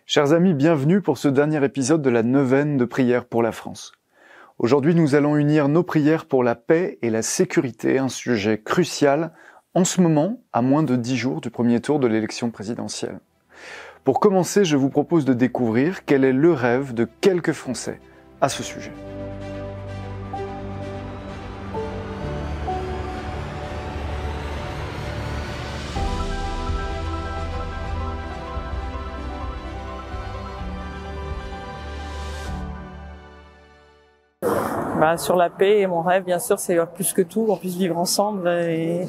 Chers amis, bienvenue pour ce dernier épisode de la neuvaine de prière pour la France. Aujourd'hui, nous allons unir nos prières pour la paix et la sécurité, un sujet crucial en ce moment, à moins de 10 jours du premier tour de l'élection présidentielle. Pour commencer, je vous propose de découvrir quel est le rêve de quelques Français à ce sujet. Sur la paix, et mon rêve, bien sûr, c'est plus que tout, qu'on puisse vivre ensemble et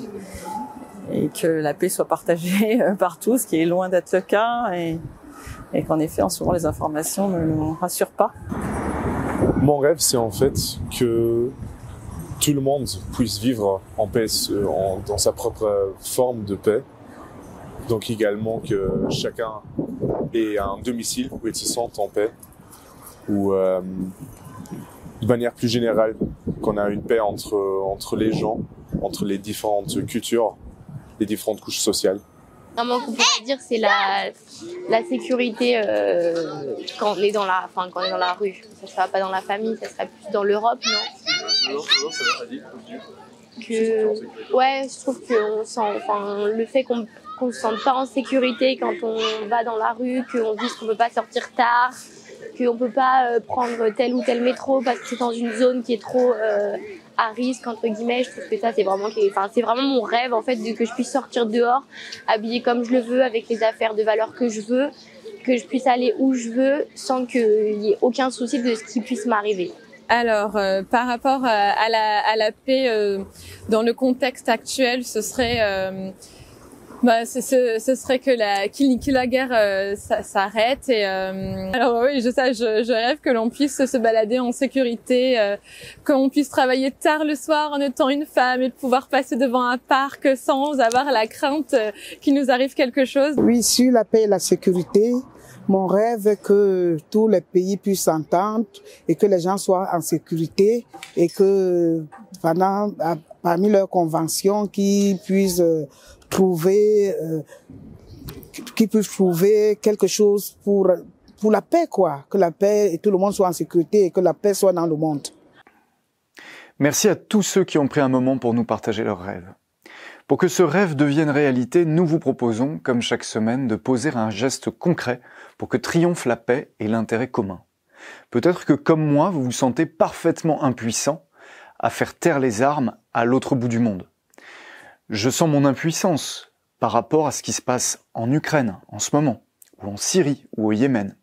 que la paix soit partagée par tous, ce qui est loin d'être le cas, et qu'en effet, en ce moment, les informations ne nous rassurent pas. Mon rêve, c'est en fait que tout le monde puisse vivre en paix, dans sa propre forme de paix. Donc également que chacun ait un domicile où il se sente en paix, ou de manière plus générale, qu'on a une paix entre les gens, entre les différentes cultures, les différentes couches sociales. Vraiment, qu'on pourrait dire, c'est la sécurité quand on est dans la rue. Ça sera pas dans la famille, ça sera plus dans l'Europe, non? Je trouve que le fait qu'on se sente pas en sécurité quand on va dans la rue, qu'on dise qu'on peut pas sortir tard, qu'on peut pas prendre tel ou tel métro parce que c'est dans une zone qui est trop à risque, entre guillemets. Je trouve que ça, c'est vraiment mon rêve, en fait, que je puisse sortir dehors, habillée comme je le veux, avec les affaires de valeur que je veux, que je puisse aller où je veux, sans qu'il y ait aucun souci de ce qui puisse m'arriver. Alors, par rapport à la paix dans le contexte actuel, ce serait que la guerre s'arrête, et alors oui, je rêve que l'on puisse se balader en sécurité, qu'on puisse travailler tard le soir en étant une femme et de pouvoir passer devant un parc sans avoir la crainte qu'il nous arrive quelque chose. Oui, sur la paix et la sécurité, mon rêve est que tous les pays puissent s'entendre et que les gens soient en sécurité, et que parmi leurs conventions qu'ils puissent trouver quelque chose pour la paix, quoi. Que la paix et tout le monde soit en sécurité, et que la paix soit dans le monde. Merci à tous ceux qui ont pris un moment pour nous partager leurs rêves. Pour que ce rêve devienne réalité, nous vous proposons, comme chaque semaine, de poser un geste concret pour que triomphe la paix et l'intérêt commun. Peut-être que, comme moi, vous vous sentez parfaitement impuissant à faire taire les armes à l'autre bout du monde. Je sens mon impuissance par rapport à ce qui se passe en Ukraine en ce moment, ou en Syrie, ou au Yémen.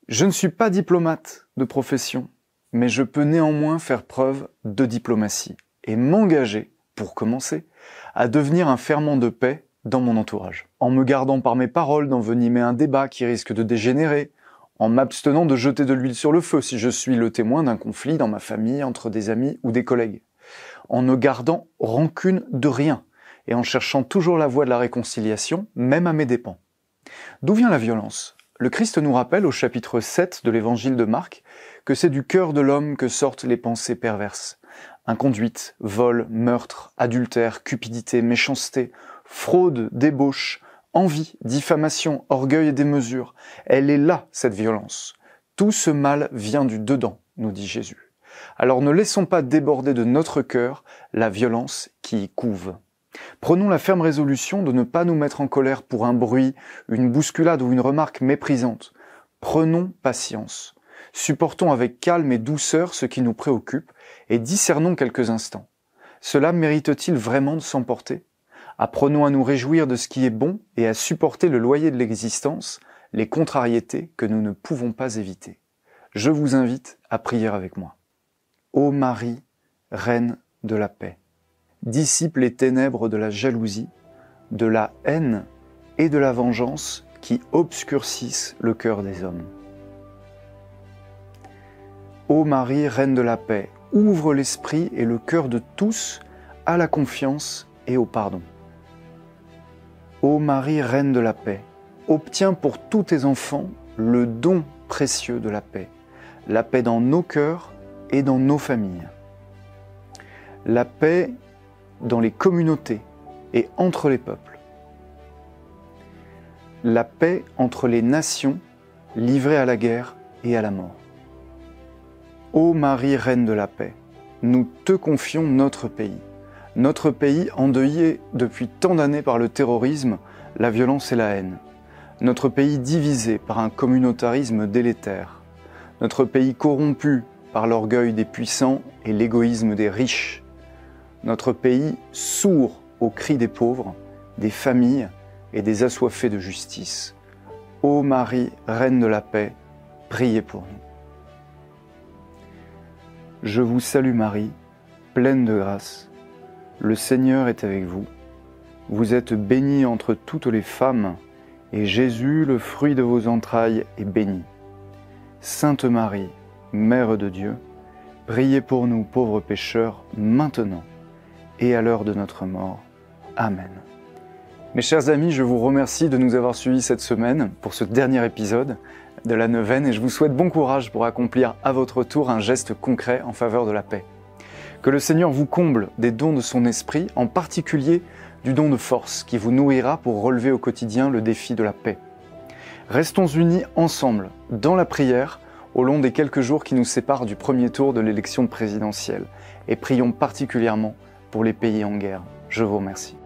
Je ne suis pas diplomate de profession, mais je peux néanmoins faire preuve de diplomatie et m'engager, pour commencer, à devenir un ferment de paix dans mon entourage, en me gardant par mes paroles d'envenimer un débat qui risque de dégénérer, en m'abstenant de jeter de l'huile sur le feu si je suis le témoin d'un conflit dans ma famille, entre des amis ou des collègues, en ne gardant rancune de rien et en cherchant toujours la voie de la réconciliation, même à mes dépens. D'où vient la violence ? Le Christ nous rappelle au chapitre 7 de l'évangile de Marc que c'est du cœur de l'homme que sortent les pensées perverses. Inconduite, vol, meurtre, adultère, cupidité, méchanceté, fraude, débauche, envie, diffamation, orgueil et démesure. Elle est là, cette violence. Tout ce mal vient du dedans, nous dit Jésus. Alors ne laissons pas déborder de notre cœur la violence qui y couve. Prenons la ferme résolution de ne pas nous mettre en colère pour un bruit, une bousculade ou une remarque méprisante. Prenons patience. Supportons avec calme et douceur ce qui nous préoccupe et discernons quelques instants. Cela mérite-t-il vraiment de s'emporter ? Apprenons à nous réjouir de ce qui est bon et à supporter le loyer de l'existence, les contrariétés que nous ne pouvons pas éviter. Je vous invite à prier avec moi. Ô Marie, Reine de la paix, dissipe les ténèbres de la jalousie, de la haine et de la vengeance qui obscurcissent le cœur des hommes. Ô Marie, Reine de la paix, ouvre l'esprit et le cœur de tous à la confiance et au pardon. Ô Marie, Reine de la paix, obtiens pour tous tes enfants le don précieux de la paix dans nos cœurs et dans nos familles. La paix dans les communautés et entre les peuples. la paix entre les nations livrées à la guerre et à la mort. Ô Marie, Reine de la paix, nous te confions notre pays endeuillé depuis tant d'années par le terrorisme, la violence et la haine, notre pays divisé par un communautarisme délétère, notre pays corrompu par l'orgueil des puissants et l'égoïsme des riches, notre pays sourd aux cris des pauvres, des familles et des assoiffés de justice. Ô Marie, Reine de la paix, priez pour nous. Je vous salue Marie, pleine de grâce. Le Seigneur est avec vous. Vous êtes bénie entre toutes les femmes, et Jésus, le fruit de vos entrailles, est béni. Sainte Marie, Mère de Dieu, priez pour nous pauvres pécheurs, maintenant et à l'heure de notre mort. Amen. Mes chers amis, je vous remercie de nous avoir suivis cette semaine pour ce dernier épisode de la neuvaine et je vous souhaite bon courage pour accomplir à votre tour un geste concret en faveur de la paix. Que le Seigneur vous comble des dons de son esprit, en particulier du don de force qui vous nourrira pour relever au quotidien le défi de la paix. Restons unis ensemble dans la prière au long des quelques jours qui nous séparent du premier tour de l'élection présidentielle et prions particulièrement pour les pays en guerre. Je vous remercie.